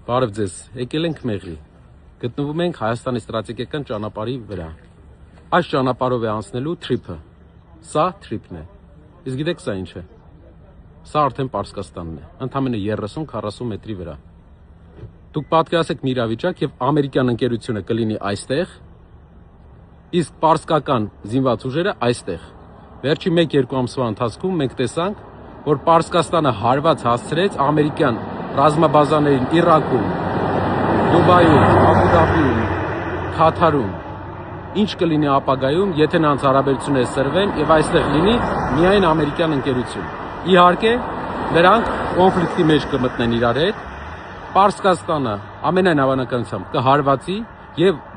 Բարև ձեզ, եկել ենք Մեղրի, գտնվում ենք Հայաստանի ստրատեգիական ճանապարհի վրա, այս ճանապարհով է անցնելու թրիփը, սա թրիփն է, իսկ գիտեք սա ինչ է, սա արդեն Պարսկաստանն է, ընդամենը 30-40 մետրի վրա, դուք պատկերացեք մի իրավիճակ և ամերիկյան ընկերությունը կլինի այստեղ, իսկ պարսկական զինված ուժերը այստեղ, վերջի 1-2 ամսվա ընթացքում մենք տեսանք, որ Պարսկաստանը հարված հասցրեց ամերիկյան ռազմաբազաներին Իրաքում, Դուբայում, Աբու Դաբիում, Քաթարում, ինչ կլինի ապագայում, եթե նրանց հարաբերությունները սրվեն եւ այստեղ լինի միայն ամերիկյան ընկերություն։ Իհարկե, նրանք կոնֆլիկտի մեջ կմտնեն իրար հետ, Պարսկաստանը ամենայն հավանականությամբ կհարվածի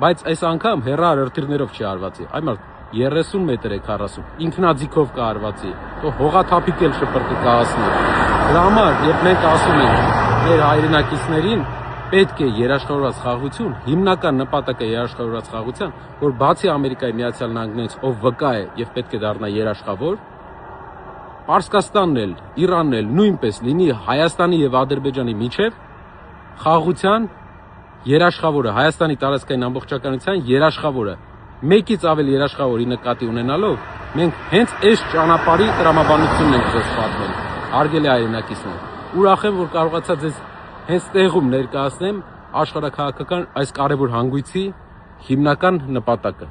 բայց այս անգամ հեռահրթիռներով չի հարվածի, այլ 30 մետր է 40, ինքնաձիգով կհարվածի, հողաթափիկ էլ շպրտի կհասնի։ Դրա համար, երբ մենք ասում ենք մեր հայրենակիցներին, պետք է երաշխավորված խաղաղություն, հիմնական նպատակը երաշխավորված խաղաղության, որ բացի Ամերիկայի Միացյալ Նահանգներից, ով վկա է եւ պետք է դառնա երաշխավոր, Պարսկաստանն էլ, Իրանն էլ նույնպես լինի Հայաստանի եւ Ադրբեջանի միջև խաղաղության երաշխավորը, Հայաստանի տարածքային ամբողջականության երաշխավորը, մեկից ավել երաշխավորի նկատի ունենալով, մենք հենց այս ճանապարհի տրամաբանությունն ենք ձեզ պատմել, հարգելի հայրենակիցներ, ուրախ եմ, որ կարողացա ձեզ հենց տեղում ներկայացնեմ աշխարհաքաղաքական այս կարևոր հանգույցի հիմնական նպատակը։